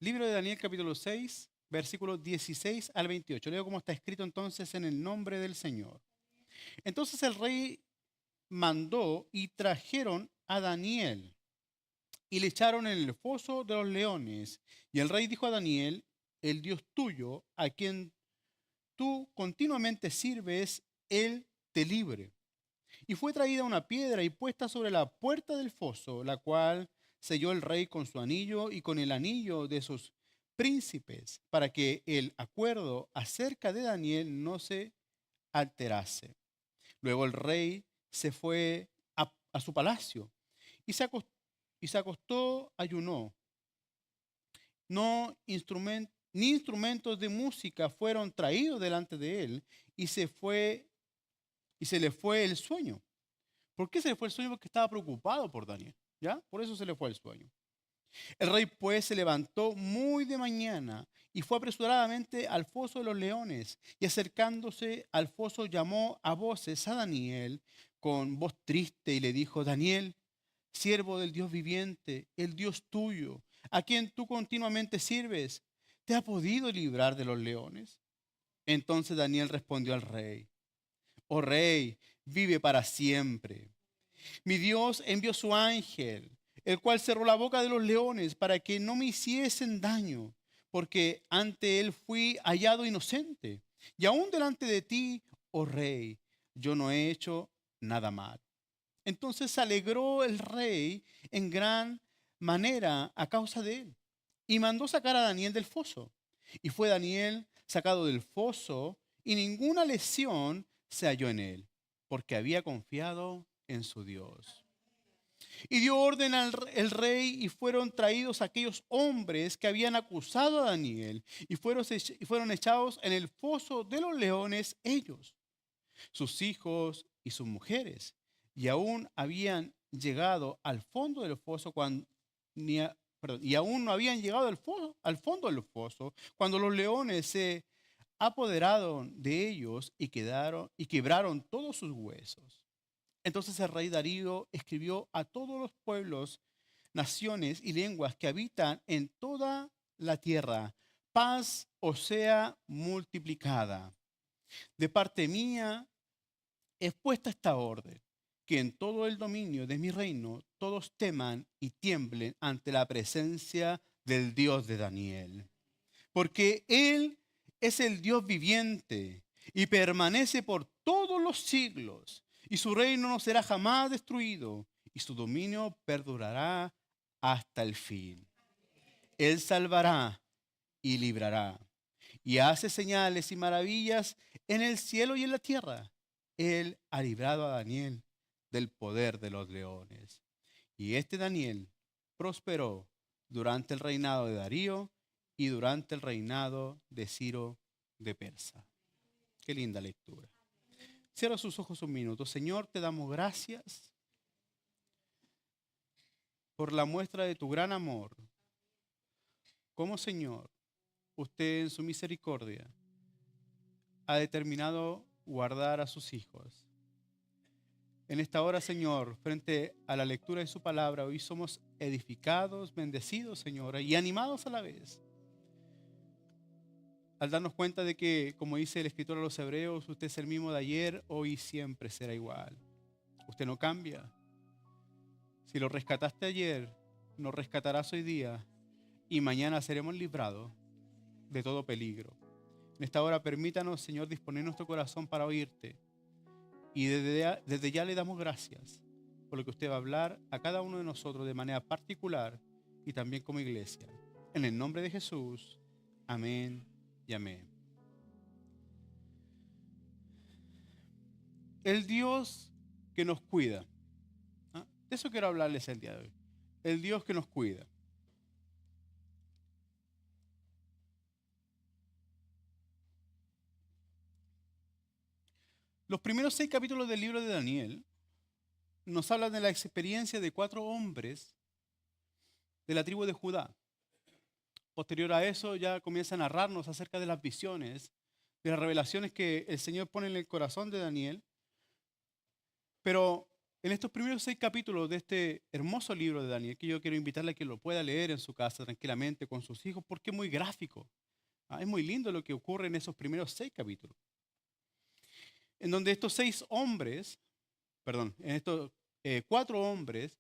Libro de Daniel capítulo 6, versículos 16 al 28. Leo cómo está escrito entonces en el nombre del Señor. Entonces el rey mandó y trajeron a Daniel y le echaron en el foso de los leones. Y el rey dijo a Daniel, el Dios tuyo, a quien tú continuamente sirves, él te libre. Y fue traída una piedra y puesta sobre la puerta del foso, la cual selló el rey con su anillo y con el anillo de sus príncipes, para que el acuerdo acerca de Daniel no se alterase. Luego el rey se fue a su palacio y se acostó, ayunó. No ni instrumentos de música fueron traídos delante de él y se le fue el sueño. ¿Por qué se le fue el sueño? Porque estaba preocupado por Daniel, ¿ya? Por eso se le fue el sueño. El rey pues se levantó muy de mañana y fue apresuradamente al foso de los leones y acercándose al foso llamó a voces a Daniel con voz triste y le dijo, Daniel, siervo del Dios viviente, el Dios tuyo, a quien tú continuamente sirves, ¿te ha podido librar de los leones? Entonces Daniel respondió al rey, oh rey, vive para siempre. Mi Dios envió su ángel, el cual cerró la boca de los leones para que no me hiciesen daño, porque ante él fui hallado inocente. Y aún delante de ti, oh rey, yo no he hecho nada mal. Entonces se alegró el rey en gran manera a causa de él y mandó sacar a Daniel del foso. Y fue Daniel sacado del foso y ninguna lesión se halló en él, porque había confiado en su Dios. Y dio orden al el rey y fueron traídos aquellos hombres que habían acusado a Daniel y fueron echados en el foso de los leones ellos, sus hijos y sus mujeres. Y aún habían llegado al fondo del foso cuando y aún no habían llegado al fondo del foso cuando los leones se apoderaron de ellos y quebraron todos sus huesos. Entonces el rey Darío escribió a todos los pueblos, naciones y lenguas que habitan en toda la tierra, paz os sea multiplicada. De parte mía es puesta esta orden, que en todo el dominio de mi reino todos teman y tiemblen ante la presencia del Dios de Daniel. Porque Él es el Dios viviente y permanece por todos los siglos, y su reino no será jamás destruido, y su dominio perdurará hasta el fin. Él salvará y librará, y hace señales y maravillas en el cielo y en la tierra. Él ha librado a Daniel del poder de los leones. Y este Daniel prosperó durante el reinado de Darío y durante el reinado de Ciro de Persa. Qué linda lectura. Cierra sus ojos un minuto. Señor, te damos gracias por la muestra de tu gran amor. Como Señor, usted en su misericordia ha determinado guardar a sus hijos. En esta hora, Señor, frente a la lectura de su palabra, hoy somos edificados, bendecidos, Señor, y animados a la vez. Al darnos cuenta de que, como dice el escritor a los hebreos, usted es el mismo de ayer, hoy y siempre será igual. Usted no cambia. Si lo rescataste ayer, nos rescatarás hoy día y mañana seremos librados de todo peligro. En esta hora permítanos, Señor, disponer nuestro corazón para oírte. Y desde ya le damos gracias por lo que usted va a hablar a cada uno de nosotros de manera particular y también como iglesia. En el nombre de Jesús, amén y amén. El Dios que nos cuida. ¿Ah? De eso quiero hablarles el día de hoy. El Dios que nos cuida. Los primeros 6 capítulos del libro de Daniel nos hablan de la experiencia de 4 hombres de la tribu de Judá. Posterior a eso ya comienza a narrarnos acerca de las visiones, de las revelaciones que el Señor pone en el corazón de Daniel. Pero en estos primeros 6 capítulos de este hermoso libro de Daniel, que yo quiero invitarle a que lo pueda leer en su casa tranquilamente con sus hijos, porque es muy gráfico. Es muy lindo lo que ocurre en esos primeros 6 capítulos. En donde estos 6 hombres, perdón, en estos 4 hombres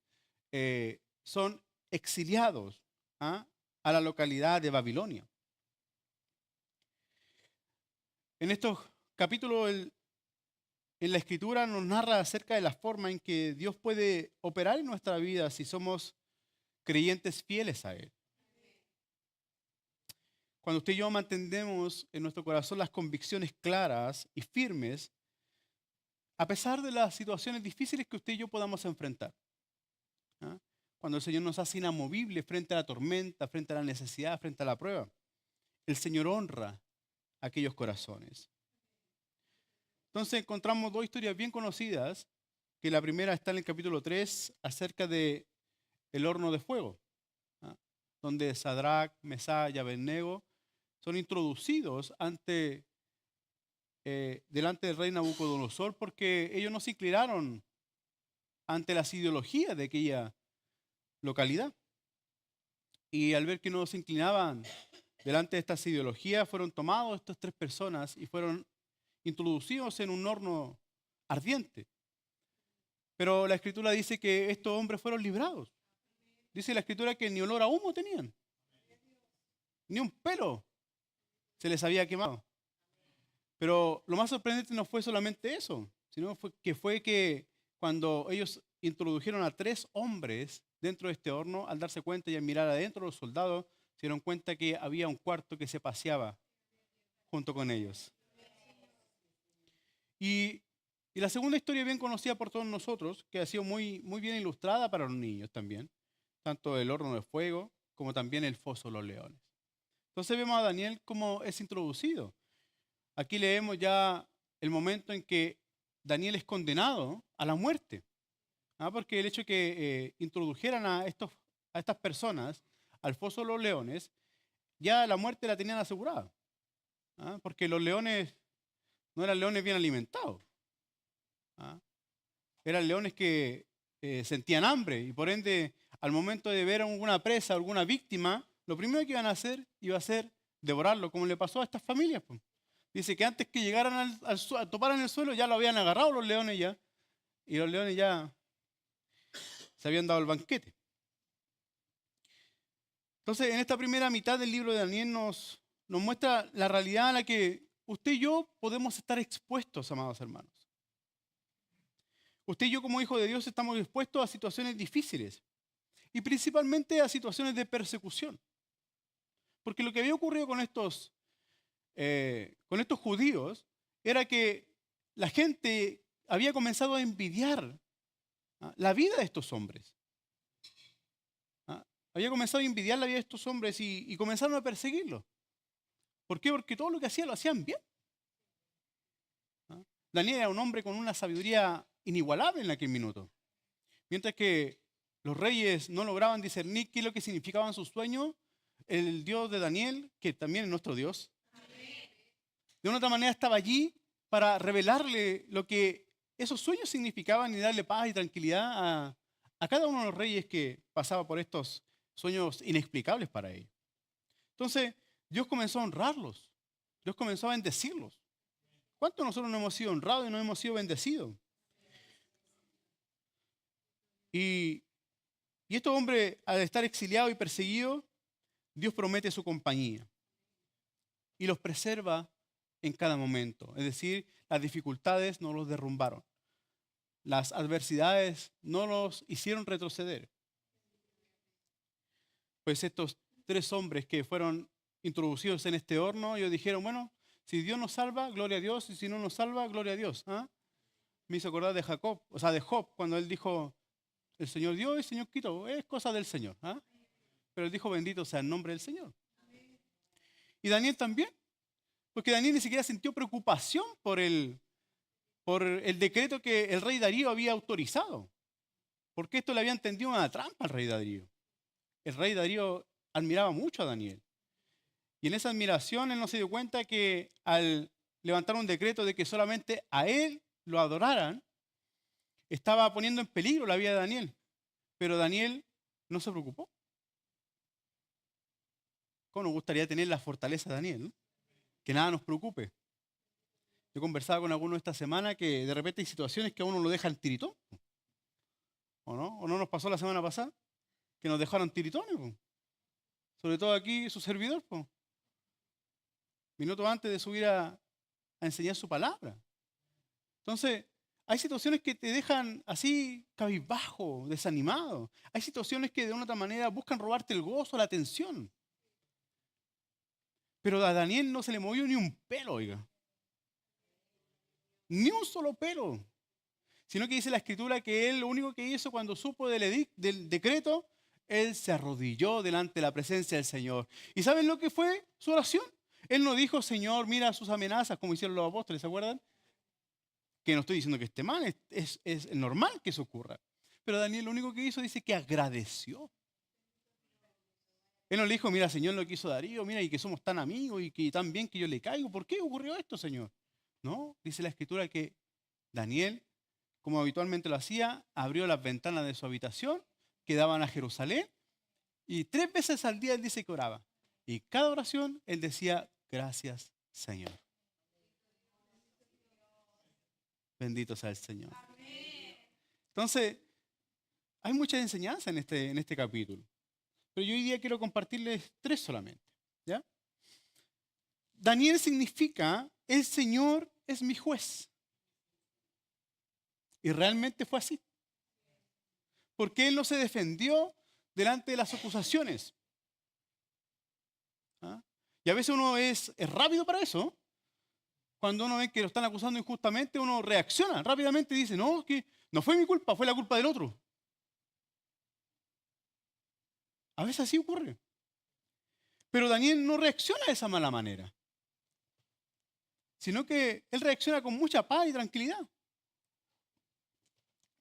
son exiliados a la localidad de Babilonia. En estos capítulos en la Escritura nos narra acerca de la forma en que Dios puede operar en nuestra vida si somos creyentes fieles a Él. Cuando usted y yo mantenemos en nuestro corazón las convicciones claras y firmes, a pesar de las situaciones difíciles que usted y yo podamos enfrentar. Cuando el Señor nos hace inamovibles frente a la tormenta, frente a la necesidad, frente a la prueba, el Señor honra aquellos corazones. Entonces encontramos 2 historias bien conocidas, que la primera está en el capítulo 3 acerca de el horno de fuego, donde Sadrach, Mesach y Abednego son introducidos delante del rey Nabucodonosor porque ellos no se inclinaron ante las ideologías de aquella localidad. Y al ver que no se inclinaban delante de estas ideologías, fueron tomados estas 3 personas y fueron introducidos en un horno ardiente. Pero la Escritura dice que estos hombres fueron librados. Dice la Escritura que ni olor a humo tenían. Ni un pelo se les había quemado. Pero lo más sorprendente no fue solamente eso, sino fue que cuando ellos introdujeron a 3 hombres dentro de este horno, al darse cuenta y al mirar adentro, los soldados se dieron cuenta que había un cuarto que se paseaba junto con ellos. Y la segunda historia bien conocida por todos nosotros, que ha sido muy, muy bien ilustrada para los niños también, tanto el horno de fuego como también el foso de los leones. Entonces vemos a Daniel cómo es introducido. Aquí leemos ya el momento en que Daniel es condenado a la muerte. Porque el hecho de que introdujeran a estas personas al foso de los leones, ya la muerte la tenían asegurada. Porque los leones no eran leones bien alimentados. Eran leones que sentían hambre y por ende al momento de ver a alguna presa, alguna víctima, lo primero que iban a hacer iba a ser devorarlo, como le pasó a estas familias. Pues. Dice que antes que llegaran a topar en el suelo ya lo habían agarrado los leones ya y los leones ya se habían dado el banquete. Entonces, en esta primera mitad del libro de Daniel nos muestra la realidad a la que usted y yo podemos estar expuestos, amados hermanos. Usted y yo como hijos de Dios estamos expuestos a situaciones difíciles y principalmente a situaciones de persecución. Porque lo que había ocurrido con estos judíos era que la gente había comenzado a envidiar la vida de estos hombres. Había comenzado a envidiar la vida de estos hombres y comenzaron a perseguirlos. ¿Por qué? Porque todo lo que hacían lo hacían bien. Daniel era un hombre con una sabiduría inigualable en aquel minuto. Mientras que los reyes no lograban discernir qué es lo que significaban sus sueños, el Dios de Daniel, que también es nuestro Dios, de una otra manera estaba allí para revelarle lo que esos sueños significaban y darle paz y tranquilidad a cada uno de los reyes que pasaba por estos sueños inexplicables para ellos. Entonces, Dios comenzó a honrarlos. Dios comenzó a bendecirlos. ¿Cuántos nosotros no hemos sido honrados y no hemos sido bendecidos? Y estos hombres, al estar exiliados y perseguidos, Dios promete su compañía y los preserva en cada momento. Es decir, las dificultades no los derrumbaron. Las adversidades no los hicieron retroceder. Pues estos 3 hombres que fueron introducidos en este horno, ellos dijeron, bueno, si Dios nos salva, gloria a Dios, y si no nos salva, gloria a Dios. Me hizo acordar de Job, cuando él dijo, el Señor dio y el Señor quitó, es cosa del Señor. Pero él dijo, bendito sea el nombre del Señor. Y Daniel también, porque Daniel ni siquiera sintió preocupación por el decreto que el rey Darío había autorizado, porque esto le había entendido una trampa al rey Darío. El rey Darío admiraba mucho a Daniel. Y en esa admiración él no se dio cuenta que al levantar un decreto de que solamente a él lo adoraran, estaba poniendo en peligro la vida de Daniel. Pero Daniel no se preocupó. ¿Cómo nos gustaría tener la fortaleza de Daniel, ¿no? Que nada nos preocupe. Yo conversaba con alguno esta semana que de repente hay situaciones que a uno lo dejan tiritón. ¿O no? ¿O no nos pasó la semana pasada? Que nos dejaron tiritones. Po. Sobre todo aquí su servidor. Po. Minutos antes de subir a enseñar su palabra. Entonces, hay situaciones que te dejan así cabizbajo, desanimado. Hay situaciones que de una u otra manera buscan robarte el gozo, la atención. Pero a Daniel no se le movió ni un pelo, oiga. Ni un solo pelo. Sino que dice la Escritura que él lo único que hizo cuando supo del decreto, él se arrodilló delante de la presencia del Señor. ¿Y saben lo que fue su oración? Él no dijo, Señor, mira sus amenazas, como hicieron los apóstoles, ¿se acuerdan? Que no estoy diciendo que esté mal, es normal que eso ocurra. Pero Daniel lo único que hizo, dice que agradeció. Él no le dijo, mira, Señor, lo que hizo Darío, mira, y que somos tan amigos y que tan bien que yo le caigo. ¿Por qué ocurrió esto, Señor? No, dice la Escritura que Daniel, como habitualmente lo hacía, abrió las ventanas de su habitación que daban a Jerusalén y 3 veces al día él dice que oraba. Y cada oración él decía, gracias, Señor. Bendito sea el Señor. Entonces, hay mucha enseñanza en este capítulo. Pero yo hoy día quiero compartirles 3 solamente. ¿Ya? Daniel significa, el Señor es mi juez. Y realmente fue así. Porque él no se defendió delante de las acusaciones. ¿Ah? Y a veces uno es rápido para eso. Cuando uno ve que lo están acusando injustamente, uno reacciona rápidamente y dice, no, que no fue mi culpa, fue la culpa del otro. A veces así ocurre. Pero Daniel no reacciona de esa mala manera, sino que él reacciona con mucha paz y tranquilidad.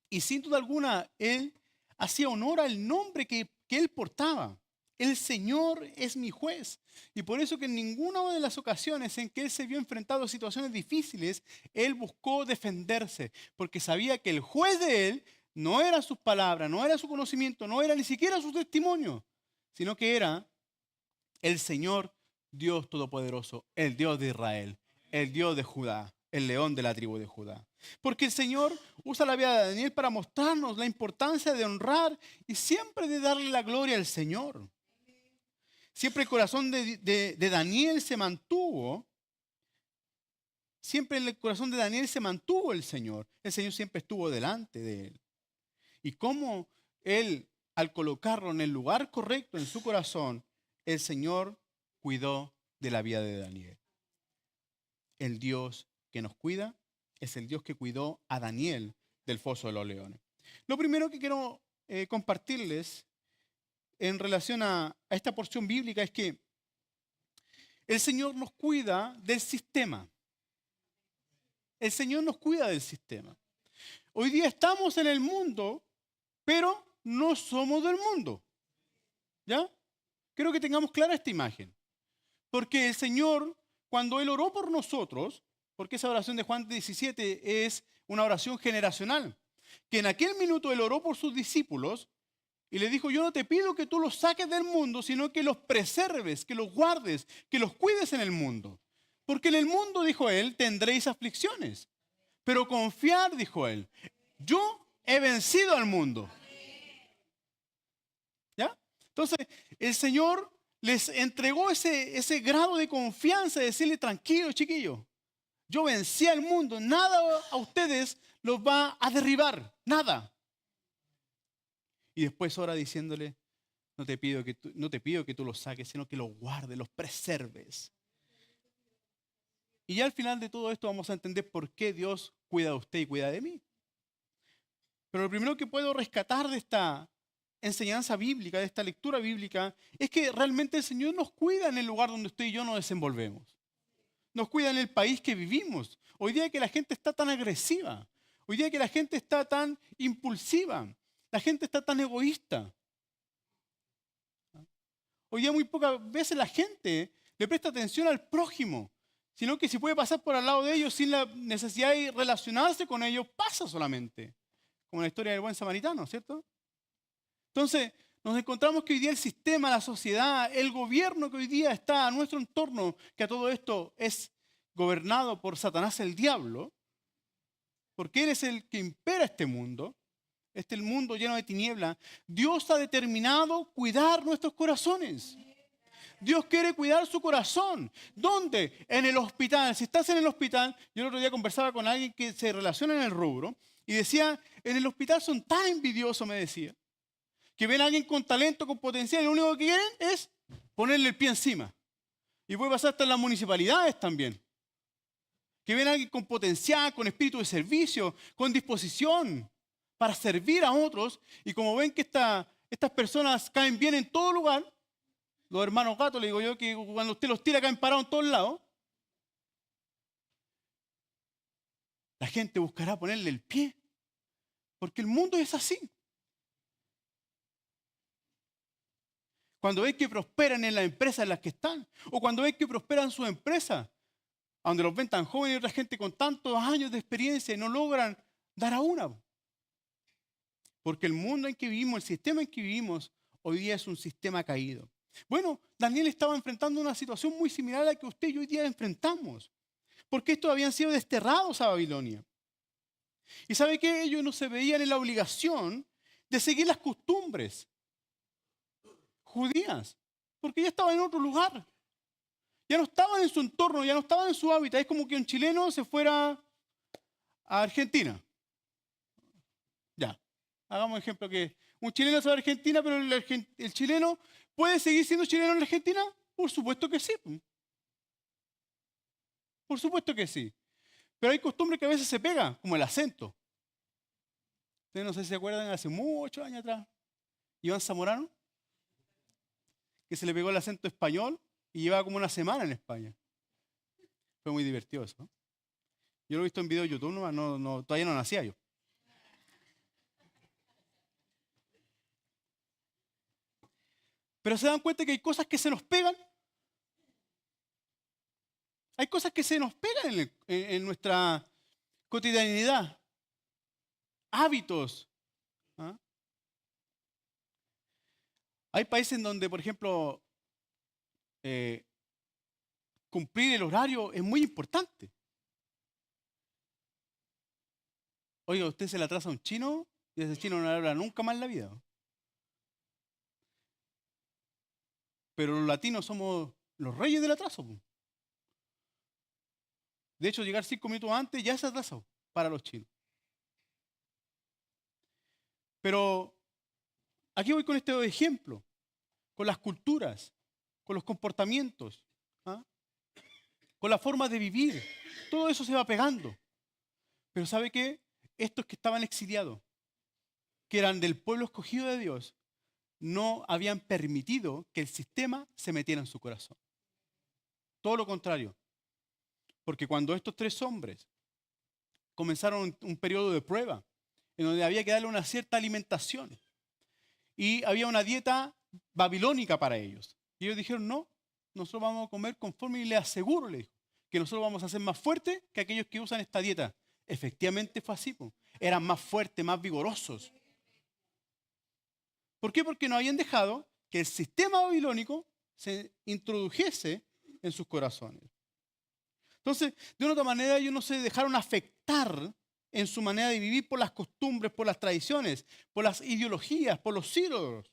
Y sin duda alguna, él hacía honor al nombre que él portaba. El Señor es mi juez. Y por eso que en ninguna de las ocasiones en que él se vio enfrentado a situaciones difíciles, él buscó defenderse, porque sabía que el juez de él no era sus palabras, no era su conocimiento, no era ni siquiera su testimonio, sino que era el Señor Dios Todopoderoso, el Dios de Israel, el Dios de Judá, el león de la tribu de Judá. Porque el Señor usa la vida de Daniel para mostrarnos la importancia de honrar y siempre de darle la gloria al Señor. Siempre el corazón de Daniel se mantuvo. Siempre en el corazón de Daniel se mantuvo el Señor. El Señor siempre estuvo delante de él. Y cómo él, al colocarlo en el lugar correcto en su corazón, el Señor cuidó de la vida de Daniel. El Dios que nos cuida es el Dios que cuidó a Daniel del foso de los leones. Lo primero que quiero compartirles en relación a esta porción bíblica es que el Señor nos cuida del sistema. El Señor nos cuida del sistema. Hoy día estamos en el mundo, pero no somos del mundo. ¿Ya? Quiero que tengamos clara esta imagen. Porque el Señor, cuando Él oró por nosotros, porque esa oración de Juan 17 es una oración generacional, que en aquel minuto Él oró por sus discípulos y le dijo, yo no te pido que tú los saques del mundo, sino que los preserves, que los guardes, que los cuides en el mundo. Porque en el mundo, dijo Él, tendréis aflicciones. Pero confiar, dijo Él, yo he vencido al mundo. ¿Ya? Entonces, el Señor les entregó ese grado de confianza, de decirle, tranquilo, chiquillo, yo vencí al mundo, nada a ustedes los va a derribar, nada. Y después ora diciéndole, no te pido que tú los saques, sino que los guardes, los preserves. Y ya al final de todo esto vamos a entender por qué Dios cuida de usted y cuida de mí. Pero lo primero que puedo rescatar de esta enseñanza bíblica, de esta lectura bíblica, es que realmente el Señor nos cuida en el lugar donde usted y yo nos desenvolvemos. Nos cuida en el país que vivimos. Hoy día que la gente está tan agresiva. Hoy día que la gente está tan impulsiva. La gente está tan egoísta. Hoy día muy pocas veces la gente le presta atención al prójimo, sino que si puede pasar por al lado de ellos sin la necesidad de relacionarse con ellos, pasa solamente. como la historia del buen samaritano, ¿cierto? Entonces, nos encontramos que hoy día el sistema, la sociedad, el gobierno que hoy día está a nuestro entorno, que a todo esto es gobernado por Satanás el diablo, porque él es el que impera este mundo, el mundo lleno de tinieblas. Dios ha determinado cuidar nuestros corazones. Dios quiere cuidar su corazón. ¿Dónde? En el hospital. Si estás en el hospital, yo el otro día conversaba con alguien que se relaciona en el rubro y decía, en el hospital son tan envidiosos, me decía, que ven a alguien con talento, con potencial y lo único que quieren es ponerle el pie encima. Y puede pasar hasta en las municipalidades también. Que ven a alguien con potencial, con espíritu de servicio, con disposición para servir a otros. Y como ven que estas personas caen bien en todo lugar, los hermanos gatos, le digo yo, que cuando usted los tira caen parados en todos lados, la gente buscará ponerle el pie. Porque el mundo es así. Cuando ven que prosperan en las empresas en las que están, o cuando ven que prosperan sus empresas, a donde los ven tan jóvenes y otra gente con tantos años de experiencia y no logran dar a una. Porque el mundo en que vivimos, el sistema en que vivimos, hoy día es un sistema caído. Bueno, Daniel estaba enfrentando una situación muy similar a la que usted y yo hoy día enfrentamos. Porque estos habían sido desterrados a Babilonia. Y ¿sabe qué? Ellos no se veían en la obligación de seguir las costumbres judías. Porque ya estaban en otro lugar. Ya no estaban en su entorno, ya no estaban en su hábitat. Es como que un chileno se fuera a Argentina. Ya, hagamos ejemplo que un chileno se va a Argentina, pero el chileno puede seguir siendo chileno en Argentina. Por supuesto que sí. Por supuesto que sí. Pero hay costumbres que a veces se pegan, como el acento. Ustedes no sé si se acuerdan, hace muchos años atrás, Iván Zamorano, que se le pegó el acento español y llevaba como una semana en España. Fue muy divertido eso, ¿no? Yo lo he visto en video de YouTube, todavía no nacía yo. Pero se dan cuenta que hay cosas que se nos pegan. Hay cosas que se nos pegan en nuestra cotidianidad. Hábitos. ¿Ah? Hay países en donde, por ejemplo, cumplir el horario es muy importante. Oiga, usted se le atrasa a un chino y ese chino no le habla nunca más en la vida. Pero los latinos somos los reyes del atraso. De hecho, llegar 5 minutos antes ya es atraso para los chinos. Pero aquí voy con este ejemplo, con las culturas, con los comportamientos, ¿ah? Con la forma de vivir. Todo eso se va pegando. Pero ¿sabe qué? Estos que estaban exiliados, que eran del pueblo escogido de Dios, no habían permitido que el sistema se metiera en su corazón. Todo lo contrario. Porque cuando estos 3 hombres comenzaron un periodo de prueba, en donde había que darle una cierta alimentación, y había una dieta babilónica para ellos. Y ellos dijeron, no, nosotros vamos a comer conforme y le aseguro, le dijo, que nosotros vamos a ser más fuertes que aquellos que usan esta dieta. Efectivamente fue así, po. Eran más fuertes, más vigorosos. ¿Por qué? Porque no habían dejado que el sistema babilónico se introdujese en sus corazones. Entonces, de una u otra manera, ellos no se dejaron afectar en su manera de vivir por las costumbres, por las tradiciones, por las ideologías, por los ídolos.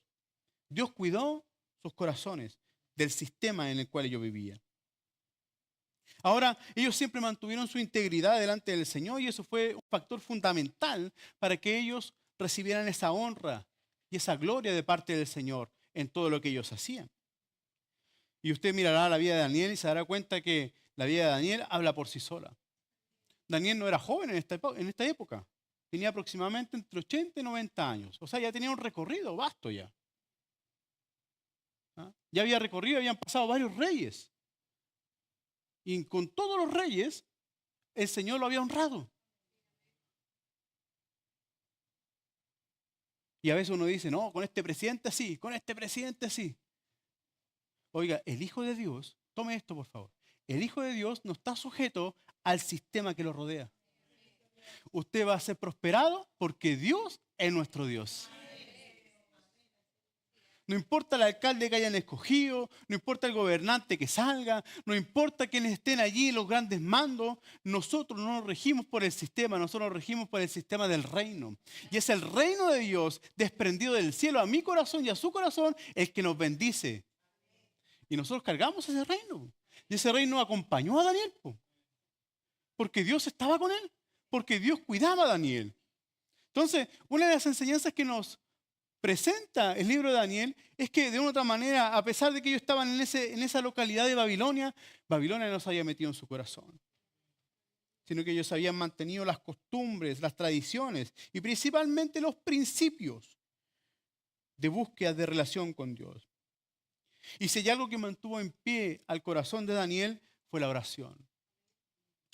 Dios cuidó sus corazones del sistema en el cual ellos vivían. Ahora, ellos siempre mantuvieron su integridad delante del Señor y eso fue un factor fundamental para que ellos recibieran esa honra y esa gloria de parte del Señor en todo lo que ellos hacían. Y usted mirará la vida de Daniel y se dará cuenta que la vida de Daniel habla por sí sola. Daniel no era joven en esta época. Tenía aproximadamente entre 80 y 90 años. O sea, ya tenía un recorrido vasto ya. ¿Ah? Ya había recorrido, habían pasado varios reyes. Y con todos los reyes, el Señor lo había honrado. Y a veces uno dice, no, con este presidente sí, con este presidente sí. Oiga, el Hijo de Dios, tome esto por favor. El Hijo de Dios no está sujeto al sistema que lo rodea. Usted va a ser prosperado porque Dios es nuestro Dios. No importa el alcalde que hayan escogido, no importa el gobernante que salga, no importa quienes estén allí, los grandes mandos, nosotros no nos regimos por el sistema, nosotros nos regimos por el sistema del reino. Y es el reino de Dios desprendido del cielo a mi corazón y a su corazón el que nos bendice. Y nosotros cargamos ese reino. Y ese reino acompañó a Daniel, porque Dios estaba con él, porque Dios cuidaba a Daniel. Entonces, una de las enseñanzas que nos presenta el libro de Daniel es que de una u otra manera, a pesar de que ellos estaban en esa localidad de Babilonia, Babilonia no se había metido en su corazón, sino que ellos habían mantenido las costumbres, las tradiciones y principalmente los principios de búsqueda de relación con Dios. Y si hay algo que mantuvo en pie al corazón de Daniel fue la oración.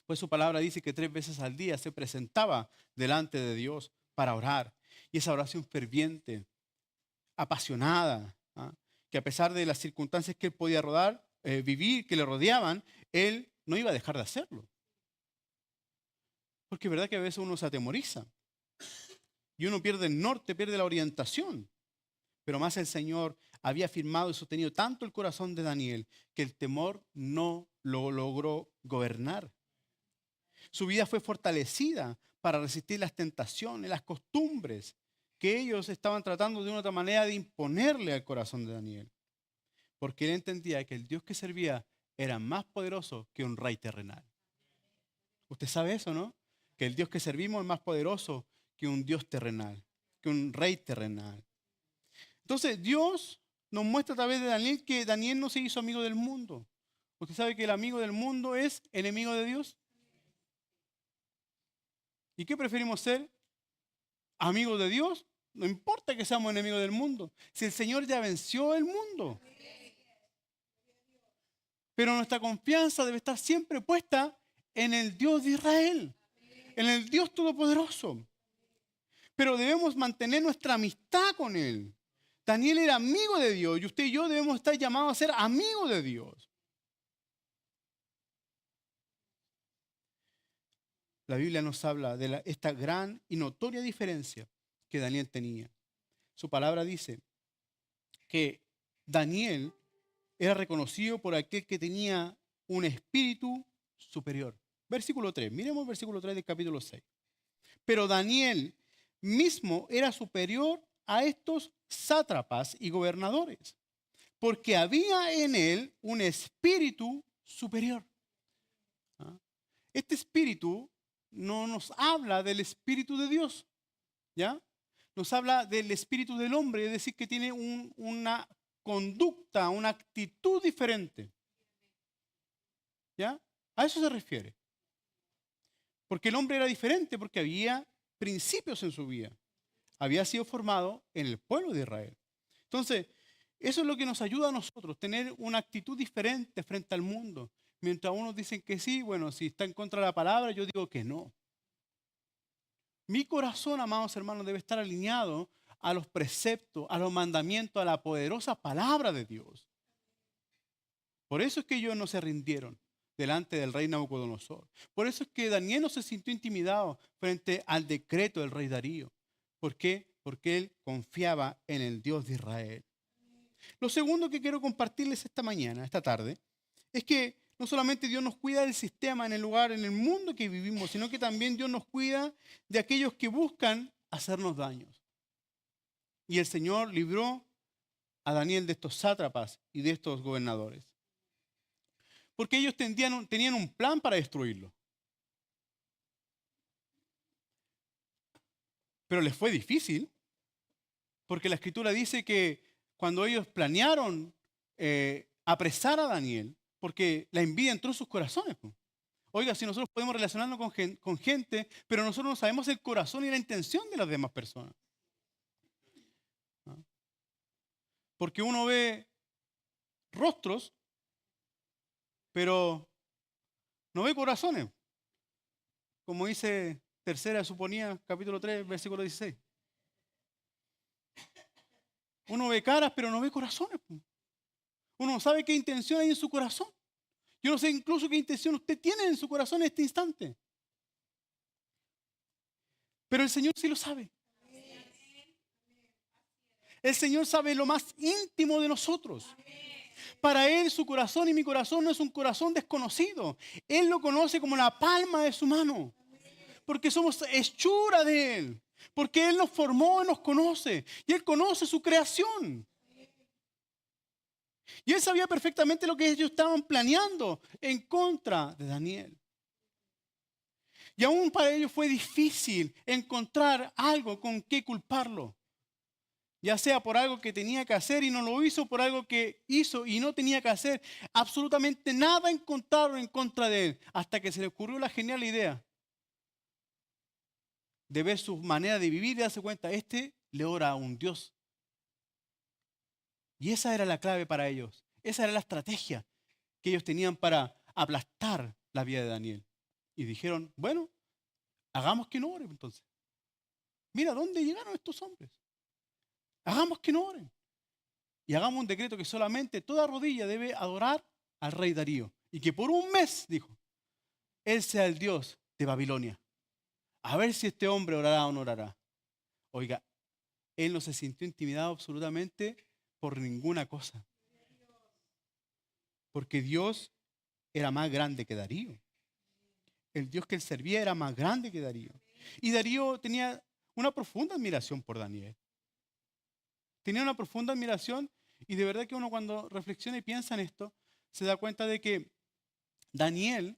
Pues su palabra dice que 3 veces al día se presentaba delante de Dios para orar. Y esa oración ferviente, apasionada, ¿ah? Que a pesar de las circunstancias que él podía vivir, que le rodeaban, él no iba a dejar de hacerlo. Porque es verdad que a veces uno se atemoriza y uno pierde el norte, pierde la orientación. Pero más el Señor había firmado y sostenido tanto el corazón de Daniel que el temor no lo logró gobernar. Su vida fue fortalecida para resistir las tentaciones, las costumbres que ellos estaban tratando de una otra manera de imponerle al corazón de Daniel. Porque él entendía que el Dios que servía era más poderoso que un rey terrenal. Usted sabe eso, ¿no? Que el Dios que servimos es más poderoso que un Dios terrenal, que un rey terrenal. Entonces Dios nos muestra a través de Daniel que Daniel no se hizo amigo del mundo. ¿Usted sabe que el amigo del mundo es enemigo de Dios? ¿Y qué preferimos ser? ¿Amigos de Dios? No importa que seamos enemigos del mundo. Si el Señor ya venció el mundo. Pero nuestra confianza debe estar siempre puesta en el Dios de Israel, en el Dios Todopoderoso. Pero debemos mantener nuestra amistad con Él. Daniel era amigo de Dios y usted y yo debemos estar llamados a ser amigos de Dios. La Biblia nos habla de esta gran y notoria diferencia que Daniel tenía. Su palabra dice que Daniel era reconocido por aquel que tenía un espíritu superior. Versículo 3, miremos el versículo 3 del capítulo 6. Pero Daniel mismo era superior a estos sátrapas y gobernadores, porque había en él un espíritu superior. ¿Ah? Este espíritu no nos habla del espíritu de Dios, ¿ya? Nos habla del espíritu del hombre, es decir, que tiene una conducta, una actitud diferente. ¿Ya? A eso se refiere. Porque el hombre era diferente, porque había principios en su vida. Había sido formado en el pueblo de Israel. Entonces, eso es lo que nos ayuda a nosotros, tener una actitud diferente frente al mundo. Mientras unos dicen que sí, bueno, si está en contra de la palabra, yo digo que no. Mi corazón, amados hermanos, debe estar alineado a los preceptos, a los mandamientos, a la poderosa palabra de Dios. Por eso es que ellos no se rindieron delante del rey Nabucodonosor. Por eso es que Daniel no se sintió intimidado frente al decreto del rey Darío. ¿Por qué? Porque él confiaba en el Dios de Israel. Lo segundo que quiero compartirles esta mañana, esta tarde, es que no solamente Dios nos cuida del sistema en el lugar, en el mundo que vivimos, sino que también Dios nos cuida de aquellos que buscan hacernos daños. Y el Señor libró a Daniel de estos sátrapas y de estos gobernadores. Porque ellos tenían un plan para destruirlo. Pero les fue difícil, porque la Escritura dice que cuando ellos planearon apresar a Daniel, porque la envidia entró en sus corazones. Oiga, si nosotros podemos relacionarnos con gente, pero nosotros no sabemos el corazón y la intención de las demás personas. ¿Ah? Porque uno ve rostros, pero no ve corazones. Como dice Tercera Suponía, capítulo 3, versículo 16. Uno ve caras, pero no ve corazones. Uno no sabe qué intención hay en su corazón. Yo no sé incluso qué intención usted tiene en su corazón en este instante. Pero el Señor sí lo sabe. El Señor sabe lo más íntimo de nosotros. Para Él su corazón y mi corazón no es un corazón desconocido. Él lo conoce como la palma de su mano. Porque somos hechura de Él. Porque Él nos formó y nos conoce. Y Él conoce su creación. Y Él sabía perfectamente lo que ellos estaban planeando en contra de Daniel. Y aún para ellos fue difícil encontrar algo con qué culparlo. Ya sea por algo que tenía que hacer y no lo hizo, por algo que hizo y no tenía que hacer. Absolutamente nada encontraron en contra de él, hasta que se le ocurrió la genial idea de ver su manera de vivir y darse cuenta, este le ora a un Dios. Y esa era la clave para ellos. Esa era la estrategia que ellos tenían para aplastar la vida de Daniel. Y dijeron, bueno, hagamos que no oren entonces. Mira, ¿dónde llegaron estos hombres? Hagamos que no oren. Y hagamos un decreto que solamente toda rodilla debe adorar al rey Darío. Y que por un mes, dijo, él sea el Dios de Babilonia. A ver si este hombre orará o no orará. Oiga, él no se sintió intimidado absolutamente por ninguna cosa. Porque Dios era más grande que Darío. El Dios que él servía era más grande que Darío. Y Darío tenía una profunda admiración por Daniel. Tenía una profunda admiración y de verdad que uno cuando reflexiona y piensa en esto, se da cuenta de que Daniel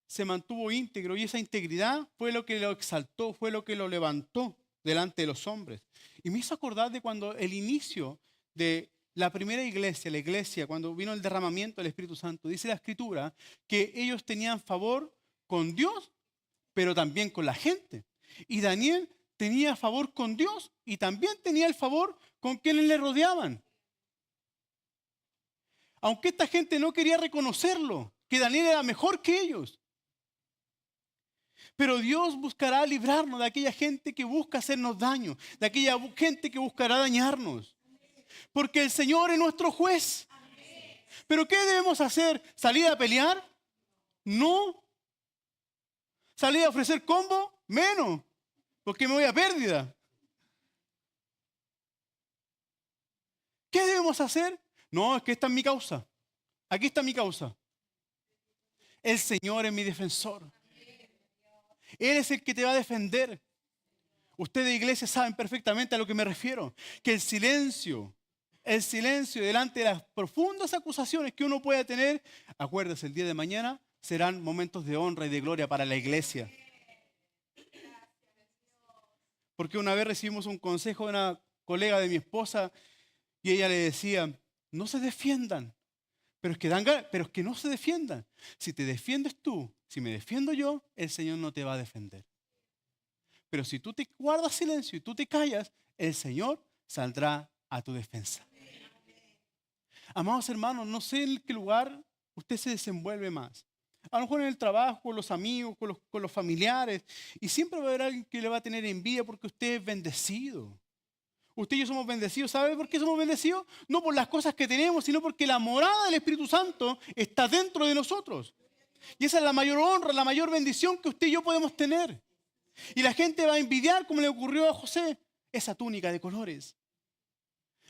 se mantuvo íntegro y esa integridad fue lo que lo exaltó, fue lo que lo levantó delante de los hombres. Y me hizo acordar de cuando el inicio de la primera iglesia, la iglesia, cuando vino el derramamiento del Espíritu Santo, dice la Escritura que ellos tenían favor con Dios, pero también con la gente. Y Daniel tenía favor con Dios y también tenía el favor con quienes le rodeaban. Aunque esta gente no quería reconocerlo, que Daniel era mejor que ellos. Pero Dios buscará librarnos de aquella gente que busca hacernos daño, de aquella gente que buscará dañarnos. Porque el Señor es nuestro juez. ¿Pero qué debemos hacer? ¿Salir a pelear? No. ¿Salir a ofrecer combo? Menos. Porque me voy a pérdida. ¿Qué debemos hacer? No, es que esta es mi causa. Aquí está mi causa. El Señor es mi defensor. Él es el que te va a defender. Ustedes de iglesia saben perfectamente a lo que me refiero. Que el silencio delante de las profundas acusaciones que uno puede tener, acuérdese, el día de mañana serán momentos de honra y de gloria para la iglesia. Porque una vez recibimos un consejo de una colega de mi esposa y ella le decía, no se defiendan, pero es que no se defiendan. Si te defiendes tú, si me defiendo yo, el Señor no te va a defender. Pero si tú te guardas silencio y tú te callas, el Señor saldrá a tu defensa. Amados hermanos, no sé en qué lugar usted se desenvuelve más. A lo mejor en el trabajo, con los amigos, con los familiares. Y siempre va a haber alguien que le va a tener envidia porque usted es bendecido. Usted y yo somos bendecidos. ¿Sabe por qué somos bendecidos? No por las cosas que tenemos, sino porque la morada del Espíritu Santo está dentro de nosotros. Y esa es la mayor honra, la mayor bendición que usted y yo podemos tener. Y la gente va a envidiar, como le ocurrió a José, esa túnica de colores.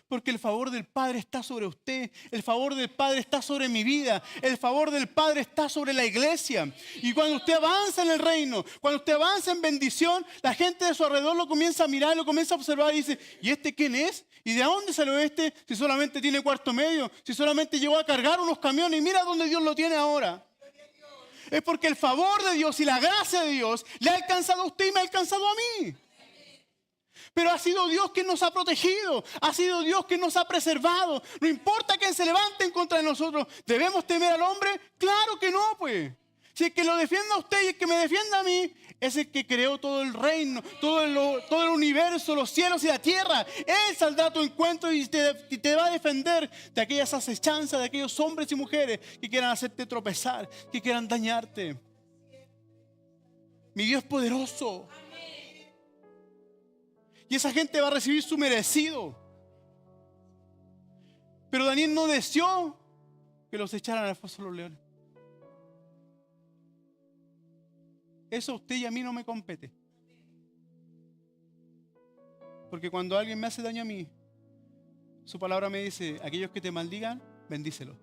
Porque el favor del Padre está sobre usted, el favor del Padre está sobre mi vida, el favor del Padre está sobre la iglesia. Y cuando usted avanza en el reino, cuando usted avanza en bendición, la gente de su alrededor lo comienza a mirar, lo comienza a observar y dice, ¿y este quién es? ¿Y de dónde salió este? Si solamente tiene cuarto medio, si solamente llegó a cargar unos camiones y mira dónde Dios lo tiene ahora. Es porque el favor de Dios y la gracia de Dios le ha alcanzado a usted y me ha alcanzado a mí. Pero ha sido Dios quien nos ha protegido, ha sido Dios quien nos ha preservado. No importa quién se levante en contra de nosotros, ¿debemos temer al hombre? Claro que no, pues. Si el que lo defienda a usted y el que me defienda a mí es el que creó todo el reino, todo el universo, los cielos y la tierra. Él saldrá a tu encuentro y te va a defender de aquellas acechanzas, de aquellos hombres y mujeres que quieran hacerte tropezar, que quieran dañarte. Mi Dios es poderoso. Y esa gente va a recibir su merecido. Pero Daniel no deseó que los echaran al foso de los leones. Eso a usted y a mí no me compete. Porque cuando alguien me hace daño a mí, su palabra me dice, aquellos que te maldigan, bendícelos.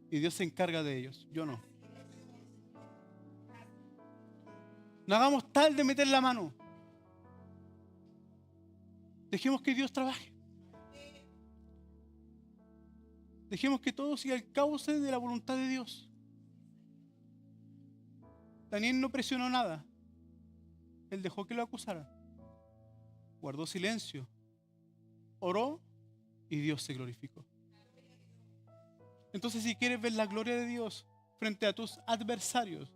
Y Dios se encarga de ellos, yo no. No hagamos tal de meter la mano. Dejemos que Dios trabaje. Dejemos que todo siga el cauce de la voluntad de Dios. Daniel no presionó nada. Él dejó que lo acusaran. Guardó silencio. Oró y Dios se glorificó. Entonces, si quieres ver la gloria de Dios frente a tus adversarios,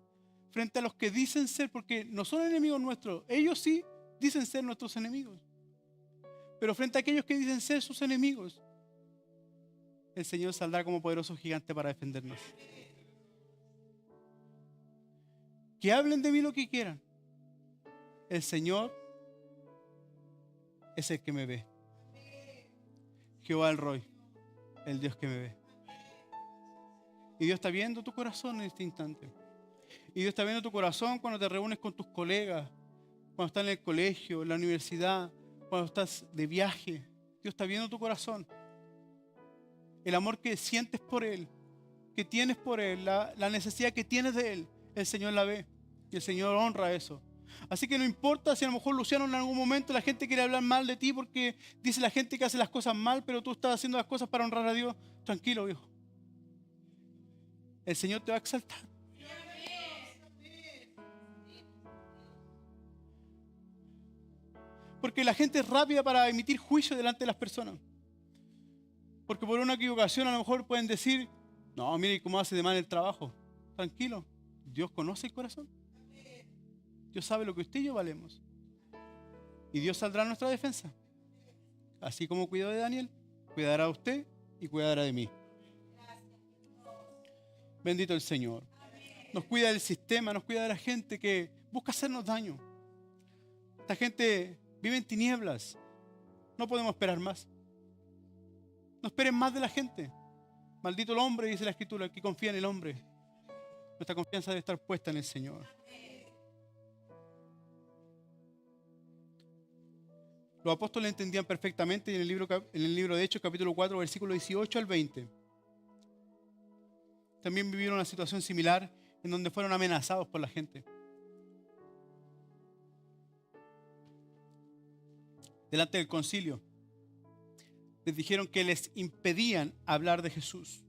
frente a los que dicen ser, porque no son enemigos nuestros, ellos sí dicen ser nuestros enemigos, pero frente a aquellos que dicen ser sus enemigos, el Señor saldrá como poderoso gigante para defendernos. Que hablen de mí lo que quieran. El Señor es el que me ve. Jehová el Roy, el Dios que me ve. Y Dios está viendo tu corazón en este instante. Y Dios está viendo tu corazón cuando te reúnes con tus colegas, cuando estás en el colegio, en la universidad, cuando estás de viaje. Dios está viendo tu corazón. El amor que sientes por Él, que tienes por Él, la necesidad que tienes de Él, el Señor la ve. Y el Señor honra eso. Así que no importa si a lo mejor, Luciano, en algún momento la gente quiere hablar mal de ti porque dice la gente que hace las cosas mal, pero tú estás haciendo las cosas para honrar a Dios. Tranquilo, viejo. El Señor te va a exaltar. Porque la gente es rápida para emitir juicio delante de las personas. Porque por una equivocación a lo mejor pueden decir, no, mire cómo hace de mal el trabajo. Tranquilo, Dios conoce el corazón. Dios sabe lo que usted y yo valemos. Y Dios saldrá a nuestra defensa. Así como cuidó de Daniel, cuidará de usted y cuidará de mí. Bendito el Señor. Nos cuida del sistema, nos cuida de la gente que busca hacernos daño. Esta gente vive en tinieblas. No podemos esperar más. No esperen más de la gente. Maldito el hombre, dice la Escritura, el que confía en el hombre. Nuestra confianza debe estar puesta en el Señor. Los apóstoles entendían perfectamente en el libro de Hechos, capítulo 4, versículo 18 al 20. También vivieron una situación similar en donde fueron amenazados por la gente. Delante del concilio, les dijeron que les impedían hablar de Jesús.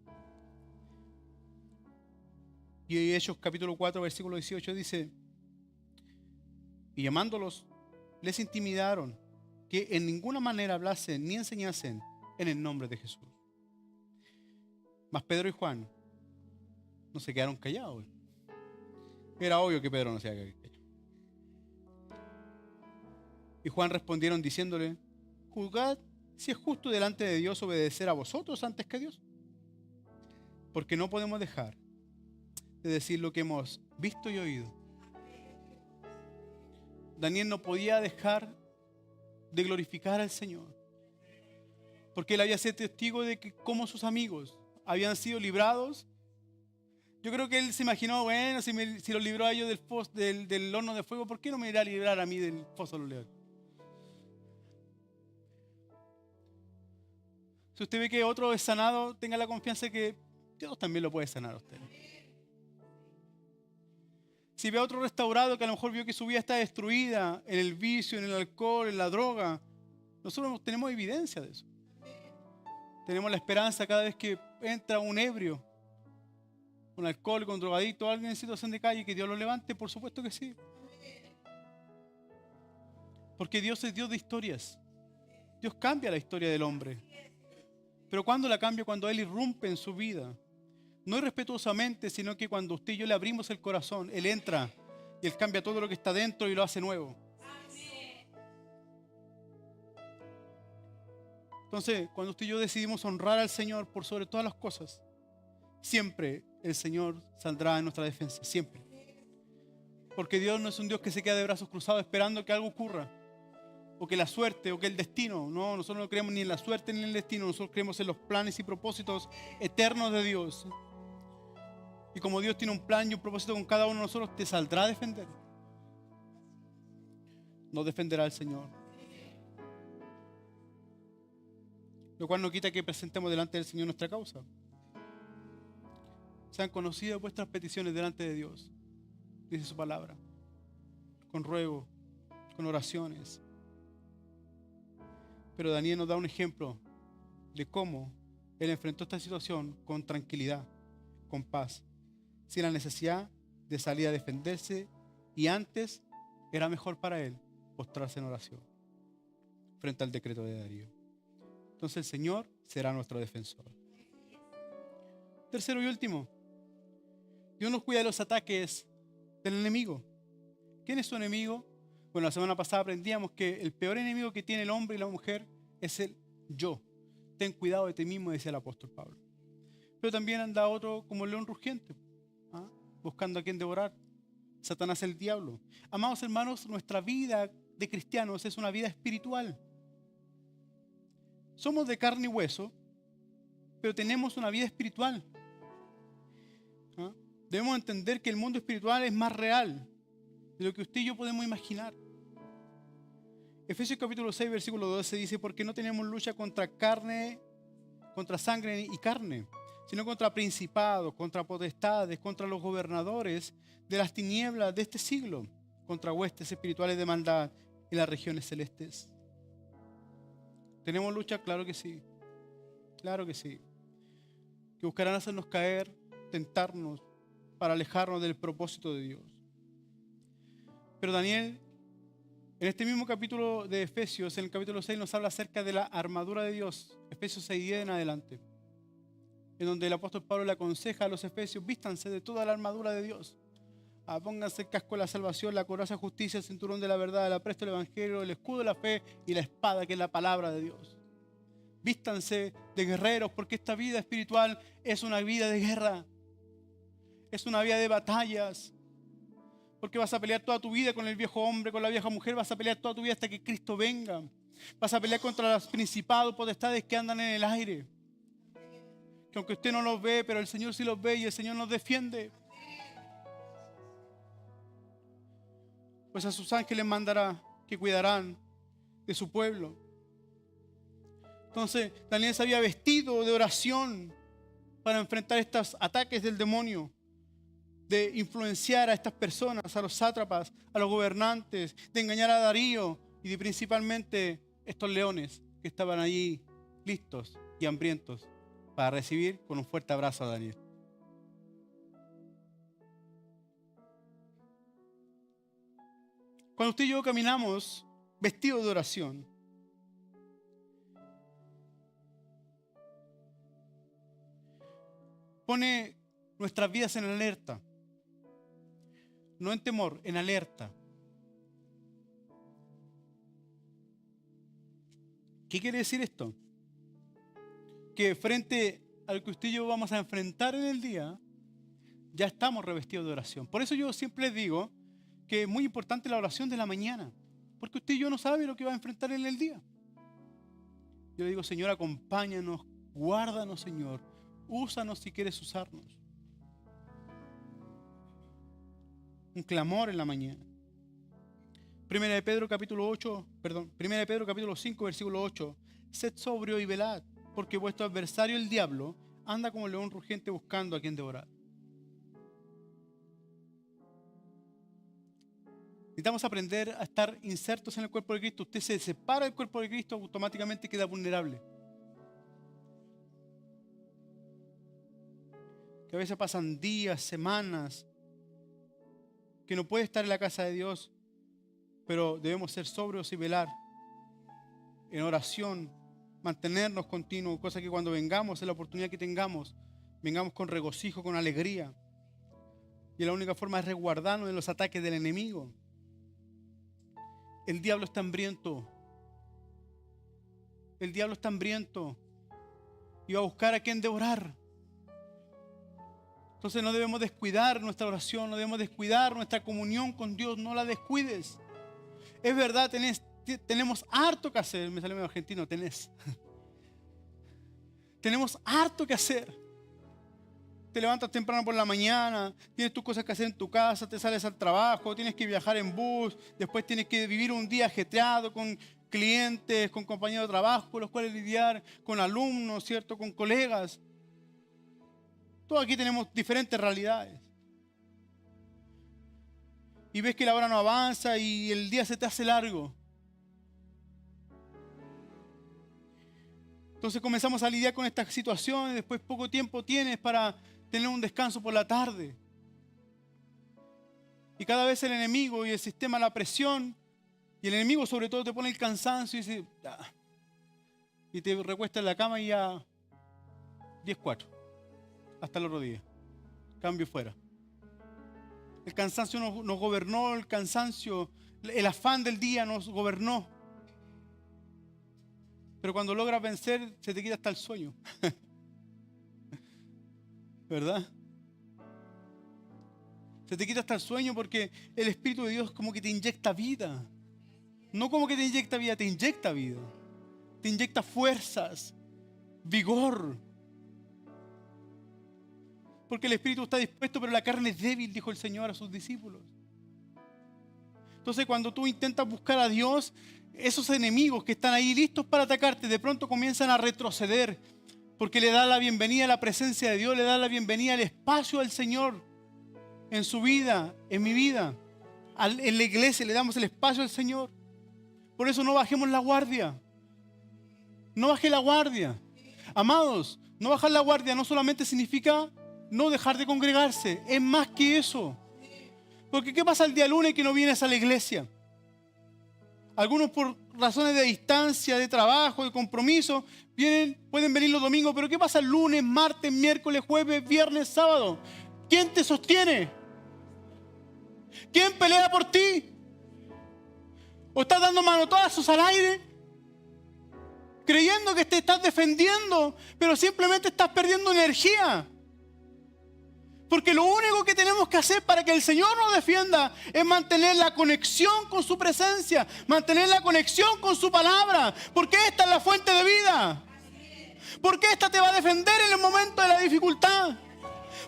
Y Hechos capítulo 4, versículo 18 dice, y llamándolos, les intimidaron que en ninguna manera hablasen ni enseñasen en el nombre de Jesús. Mas Pedro y Juan no se quedaron callados. Era obvio que Pedro no se iba a quedar callado. Y Juan respondieron diciéndole, juzgad si es justo delante de Dios obedecer a vosotros antes que a Dios. Porque no podemos dejar de decir lo que hemos visto y oído. Daniel no podía dejar de glorificar al Señor, porque él había sido testigo de que como sus amigos habían sido librados. Yo creo que él se imaginó, bueno, si los libró a ellos del horno de fuego, ¿por qué no me irá a librar a mí del foso de los leones? Si usted ve que otro es sanado, tenga la confianza de que Dios también lo puede sanar a usted. Si ve a otro restaurado que a lo mejor vio que su vida está destruida en el vicio, en el alcohol, en la droga, nosotros tenemos evidencia de eso. Tenemos la esperanza cada vez que entra un ebrio, un alcohólico, un drogadicto, alguien en situación de calle, que Dios lo levante, por supuesto que sí. Porque Dios es Dios de historias. Dios cambia la historia del hombre. Pero ¿cuándo la cambia? Cuando Él irrumpe en su vida. No irrespetuosamente, sino que cuando usted y yo le abrimos el corazón, Él entra y Él cambia todo lo que está dentro y lo hace nuevo. Entonces, cuando usted y yo decidimos honrar al Señor por sobre todas las cosas, siempre el Señor saldrá en nuestra defensa, siempre. Porque Dios no es un Dios que se queda de brazos cruzados esperando que algo ocurra, o que la suerte, o que el destino. No, nosotros no creemos ni en la suerte ni en el destino, nosotros creemos en los planes y propósitos eternos de Dios. Y como Dios tiene un plan y un propósito con cada uno de nosotros, te saldrá a defender. nos defenderá el Señor. Lo cual no quita que presentemos delante del Señor nuestra causa. Sean conocidas vuestras peticiones delante de Dios, dice su palabra, con ruego, con oraciones. Pero Daniel nos da un ejemplo de cómo él enfrentó esta situación con tranquilidad, con paz, sin la necesidad de salir a defenderse, y antes era mejor para él postrarse en oración frente al decreto de Darío. Entonces el Señor será nuestro defensor. Tercero y último, Dios nos cuida de los ataques del enemigo. ¿Quién es su enemigo? Bueno, la semana pasada aprendíamos que el peor enemigo que tiene el hombre y la mujer es el yo. Ten cuidado de ti mismo, decía el apóstol Pablo. Pero también anda otro como el león rugiente, buscando a quien devorar. Satanás, el diablo. Amados hermanos, nuestra vida de cristianos es una vida espiritual. Somos de carne y hueso, pero tenemos una vida espiritual. Debemos entender que el mundo espiritual es más real de lo que usted y yo podemos imaginar. Efesios capítulo 6, versículo 12 dice: porque no tenemos lucha contra sangre y carne, sino contra principados, contra potestades, contra los gobernadores de las tinieblas de este siglo, contra huestes espirituales de maldad en las regiones celestes. ¿Tenemos lucha? Claro que sí. Claro que sí. Que buscarán hacernos caer, tentarnos, para alejarnos del propósito de Dios. Pero Daniel, en este mismo capítulo de Efesios, en el capítulo 6, nos habla acerca de la armadura de Dios. Efesios 6:10 en adelante. En donde el apóstol Pablo le aconseja a los efesios: vístanse de toda la armadura de Dios. Pónganse el casco de la salvación, la coraza de justicia, el cinturón de la verdad, el apresto del evangelio, el escudo de la fe y la espada, que es la palabra de Dios. Vístanse de guerreros, porque esta vida espiritual es una vida de guerra. Es una vida de batallas. Porque vas a pelear toda tu vida con el viejo hombre, con la vieja mujer. Vas a pelear toda tu vida hasta que Cristo venga. Vas a pelear contra los principados, potestades que andan en el aire. Que aunque usted no los ve, pero el Señor sí los ve y el Señor nos defiende. Pues a sus ángeles mandará, que cuidarán de su pueblo. Entonces Daniel se había vestido de oración para enfrentar estos ataques del demonio, de influenciar a estas personas, a los sátrapas, a los gobernantes, de engañar a Darío y de principalmente estos leones que estaban allí listos y hambrientos para recibir con un fuerte abrazo a Daniel. Cuando usted y yo caminamos vestidos de oración, pone nuestras vidas en alerta. No en temor, en alerta. ¿Qué quiere decir esto? Que frente a lo que usted y yo vamos a enfrentar en el día, ya estamos revestidos de oración. Por eso yo siempre les digo que es muy importante la oración de la mañana, porque usted y yo no sabe lo que va a enfrentar en el día. Yo le digo: Señor, acompáñanos, guárdanos, Señor, úsanos si quieres usarnos. Un clamor en la mañana. Primera de Pedro capítulo 5, versículo 8. Sed sobrio y velad, porque vuestro adversario el diablo anda como león rugiente buscando a quien devorar. Necesitamos aprender a estar insertos en el cuerpo de Cristo. Usted se separa del cuerpo de Cristo, automáticamente queda vulnerable. Que a veces pasan días, semanas, que no puede estar en la casa de Dios, pero debemos ser sobrios y velar en oración, mantenernos continuos, cosa que cuando vengamos, en la oportunidad que tengamos, vengamos con regocijo, con alegría. Y la única forma es resguardarnos de los ataques del enemigo. El diablo está hambriento. El diablo está hambriento y va a buscar a quien devorar. Entonces no debemos descuidar nuestra oración, no debemos descuidar nuestra comunión con Dios, no la descuides. Es verdad, tenemos harto que hacer. Me salió medio argentino, tenemos harto que hacer. te levantas temprano por la mañana, tienes tus cosas que hacer en tu casa, te sales al trabajo, tienes que viajar en bus, después tienes que vivir un día ajetreado con clientes, con compañeros de trabajo con los cuales lidiar, con alumnos, ¿cierto? Con colegas. Todos aquí tenemos diferentes realidades. Y ves que la hora no avanza y el día se te hace largo. Entonces comenzamos a lidiar con estas situaciones, después poco tiempo tienes para tener un descanso por la tarde. Y cada vez el enemigo y el sistema, la presión, y el enemigo sobre todo te pone el cansancio y dice, "Ah", y te recuestas en la cama y ya 10-4, hasta el otro día, cambio fuera. El cansancio nos gobernó, el cansancio, el afán del día nos gobernó. Pero cuando logras vencer, se te quita hasta el sueño. ¿Verdad? Se te quita hasta el sueño porque el Espíritu de Dios como que te inyecta vida. No como que te inyecta vida, te inyecta vida. Te inyecta fuerzas, vigor. Porque el Espíritu está dispuesto, pero la carne es débil, dijo el Señor a sus discípulos. Entonces cuando tú intentas buscar a Dios, esos enemigos que están ahí listos para atacarte, de pronto comienzan a retroceder, porque le da la bienvenida a la presencia de Dios, le da la bienvenida al espacio del Señor en su vida, en mi vida. En la iglesia le damos el espacio al Señor. Por eso no bajemos la guardia. No baje la guardia. Amados, no bajar la guardia no solamente significa no dejar de congregarse, es más que eso. Porque ¿qué pasa el día lunes que no vienes a la iglesia? Algunos por razones de distancia, de trabajo, de compromiso, pueden venir los domingos, pero ¿qué pasa el lunes, martes, miércoles, jueves, viernes, sábado? ¿Quién te sostiene? ¿Quién pelea por ti? ¿O estás dando manotazos al aire? Creyendo que te estás defendiendo, pero simplemente estás perdiendo energía. Porque lo único que tenemos que hacer para que el Señor nos defienda es mantener la conexión con su presencia, mantener la conexión con su palabra, porque esta es la fuente de vida. Porque esta te va a defender en el momento de la dificultad.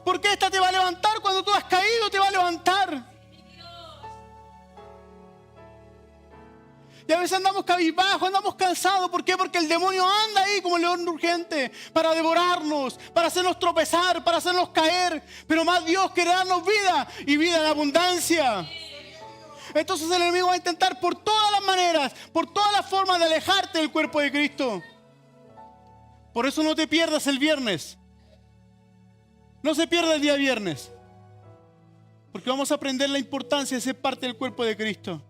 Porque esta te va a levantar cuando tú has caído, te va a levantar. Y a veces andamos cabizbajos, andamos cansados. ¿Por qué? Porque el demonio anda ahí como león urgente para devorarnos, para hacernos tropezar, para hacernos caer. Pero más Dios quiere darnos vida y vida en abundancia. Entonces el enemigo va a intentar por todas las maneras, por todas las formas de alejarte del cuerpo de Cristo. Por eso no te pierdas el viernes. No se pierda el día viernes. Porque vamos a aprender la importancia de ser parte del cuerpo de Cristo.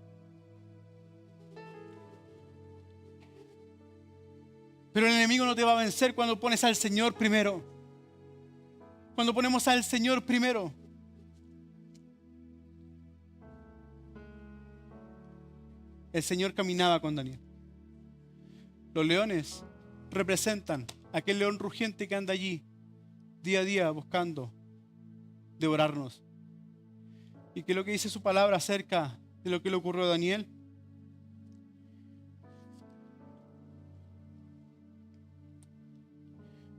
Pero el enemigo no te va a vencer cuando pones al Señor primero. Cuando ponemos al Señor primero. El Señor caminaba con Daniel. Los leones representan a aquel león rugiente que anda allí día a día buscando devorarnos. Y que lo que dice su palabra acerca de lo que le ocurrió a Daniel.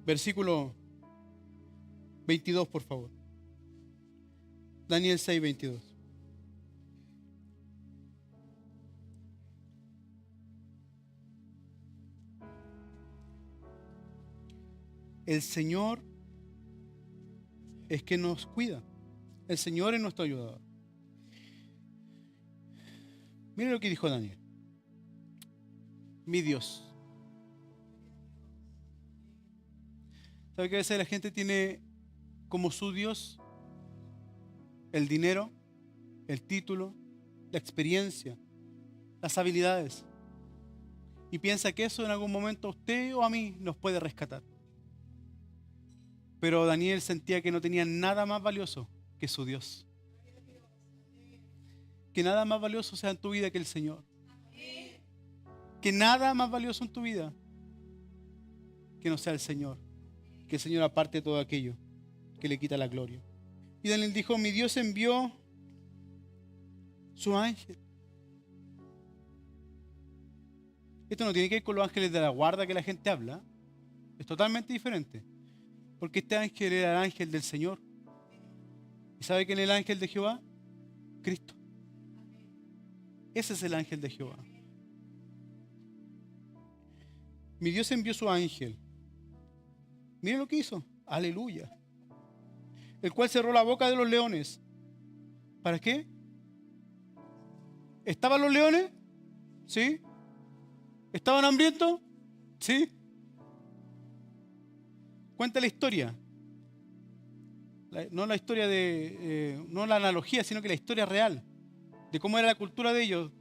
Versículo 22, por favor. Daniel 6, 22. El Señor es quien nos cuida. El Señor es nuestro ayudador. Mire lo que dijo Daniel. Mi Dios. ¿Sabe que a veces la gente tiene como su Dios el dinero, el título, la experiencia, las habilidades? Y piensa que eso en algún momento a usted o a mí nos puede rescatar. Pero Daniel sentía que no tenía nada más valioso que su Dios. Que nada más valioso sea en tu vida que el Señor. Que nada más valioso en tu vida que no sea el Señor. Que el Señor aparte todo aquello que le quita la gloria. Y Daniel dijo, mi Dios envió su ángel. Esto no tiene que ver con los ángeles de la guarda que la gente habla. Es totalmente diferente. Porque este ángel era el ángel del Señor. ¿Y sabe quién es el ángel de Jehová? Cristo. Ese es el ángel de Jehová. Mi Dios envió su ángel. Miren lo que hizo. Aleluya. El cual cerró la boca de los leones. ¿Para qué? ¿Estaban los leones? ¿Sí? ¿Estaban hambrientos? ¿Sí? Cuenta la historia. No la historia no la analogía, sino que la historia real. De cómo era la cultura de ellos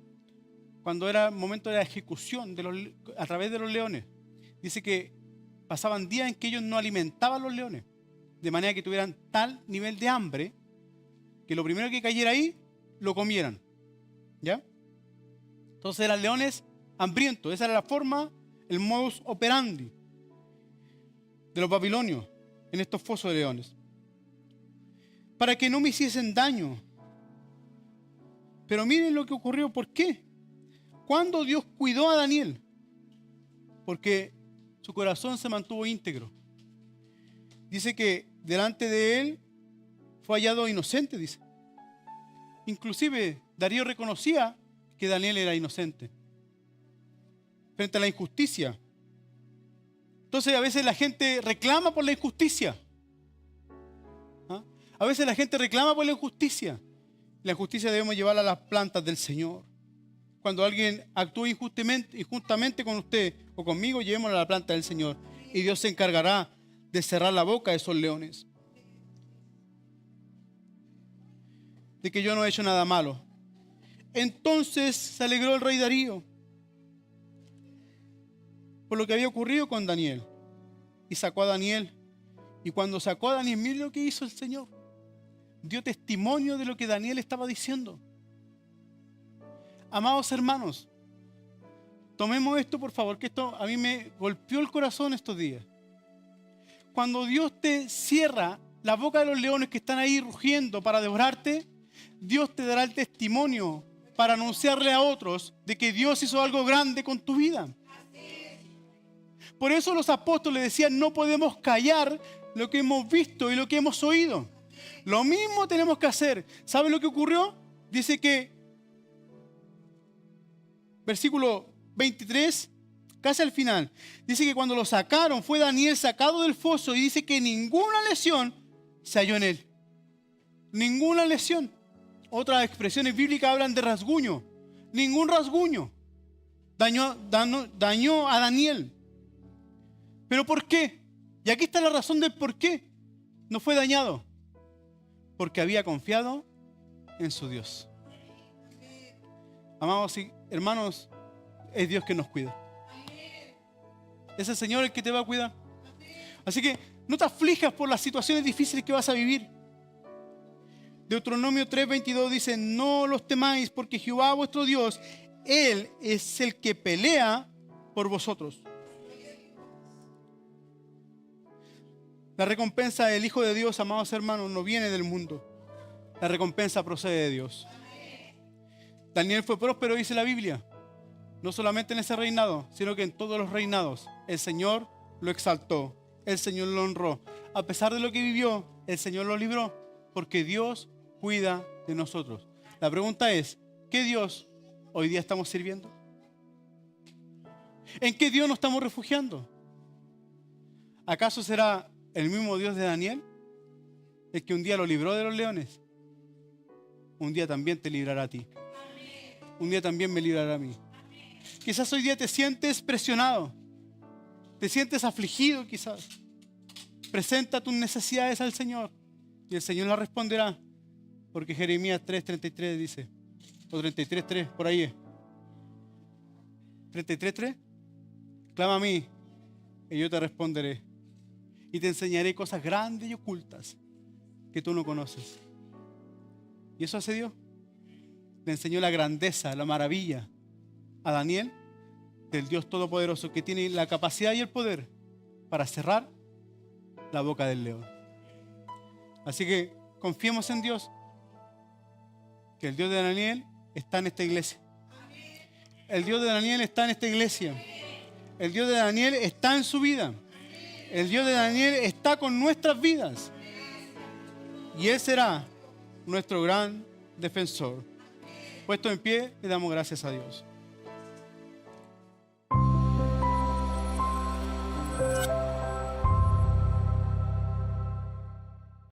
cuando era el momento de la ejecución a través de los leones. Dice que pasaban días en que ellos no alimentaban a los leones, de manera que tuvieran tal nivel de hambre que lo primero que cayera ahí lo comieran. ¿Ya? Entonces eran leones hambrientos. Esa era la forma, el modus operandi de los babilonios en estos fosos de leones. Para que no me hiciesen daño. Pero miren lo que ocurrió. ¿Por qué? ¿Cuándo Dios cuidó a Daniel? Porque su corazón se mantuvo íntegro. Dice que delante de él fue hallado inocente, dice. Inclusive Darío reconocía que Daniel era inocente frente a la injusticia. Entonces a veces la gente reclama por la injusticia. ¿Ah? A veces la gente reclama por la injusticia. La injusticia debemos llevarla a las plantas del Señor. Cuando alguien actúa injustamente con usted o conmigo, llevémosla a la planta del Señor. Y Dios se encargará de cerrar la boca de esos leones. De que yo no he hecho nada malo. Entonces se alegró el rey Darío por lo que había ocurrido con Daniel. Y sacó a Daniel. Y cuando sacó a Daniel, mire lo que hizo el Señor. Dio testimonio de lo que Daniel estaba diciendo. Amados hermanos, tomemos esto por favor, que esto a mí me golpeó el corazón estos días. Cuando Dios te cierra la boca de los leones que están ahí rugiendo para devorarte, Dios te dará el testimonio para anunciarle a otros de que Dios hizo algo grande con tu vida. Por eso los apóstoles decían, no podemos callar lo que hemos visto y lo que hemos oído. Lo mismo tenemos que hacer. ¿Sabe lo que ocurrió? Dice que, versículo 23, casi al final, dice que cuando lo sacaron, fue Daniel sacado del foso y dice que ninguna lesión se halló en él. Ninguna lesión. Otras expresiones bíblicas hablan de rasguño. Ningún rasguño dañó a Daniel. ¿Pero por qué? Y aquí está la razón del por qué no fue dañado. Porque había confiado en su Dios. Amados hermanos, es Dios que nos cuida. Es el Señor el que te va a cuidar. Así que no te aflijas por las situaciones difíciles que vas a vivir. Deuteronomio 3:22 dice, no los temáis porque Jehová vuestro Dios, Él es el que pelea por vosotros. La recompensa del Hijo de Dios, amados hermanos, no viene del mundo. La recompensa procede de Dios. Daniel fue próspero, dice la Biblia. No solamente en ese reinado, sino que en todos los reinados. El Señor lo exaltó. El Señor lo honró. A pesar de lo que vivió, el Señor lo libró. Porque Dios cuida de nosotros. La pregunta es, ¿qué Dios hoy día estamos sirviendo? ¿En qué Dios nos estamos refugiando? ¿Acaso será el mismo Dios de Daniel, el que un día lo libró de los leones? Un día también te librará a ti. Un día también me librará a mí. Quizás hoy día te sientes presionado, te sientes afligido quizás. Presenta tus necesidades al Señor y el Señor las responderá. Porque Jeremías 3:33 dice, o 33:3, por ahí es. 33:3, clama a mí y yo te responderé. Y te enseñaré cosas grandes y ocultas que tú no conoces. ¿Y eso hace Dios? Le enseñó la grandeza, la maravilla a Daniel del Dios Todopoderoso que tiene la capacidad y el poder para cerrar la boca del león. Así que confiemos en Dios, que el Dios de Daniel está en esta iglesia. El Dios de Daniel está en esta iglesia. El Dios de Daniel está en su vida. El Dios de Daniel está con nuestras vidas. Y Él será nuestro gran defensor. Puesto en pie, le damos gracias a Dios.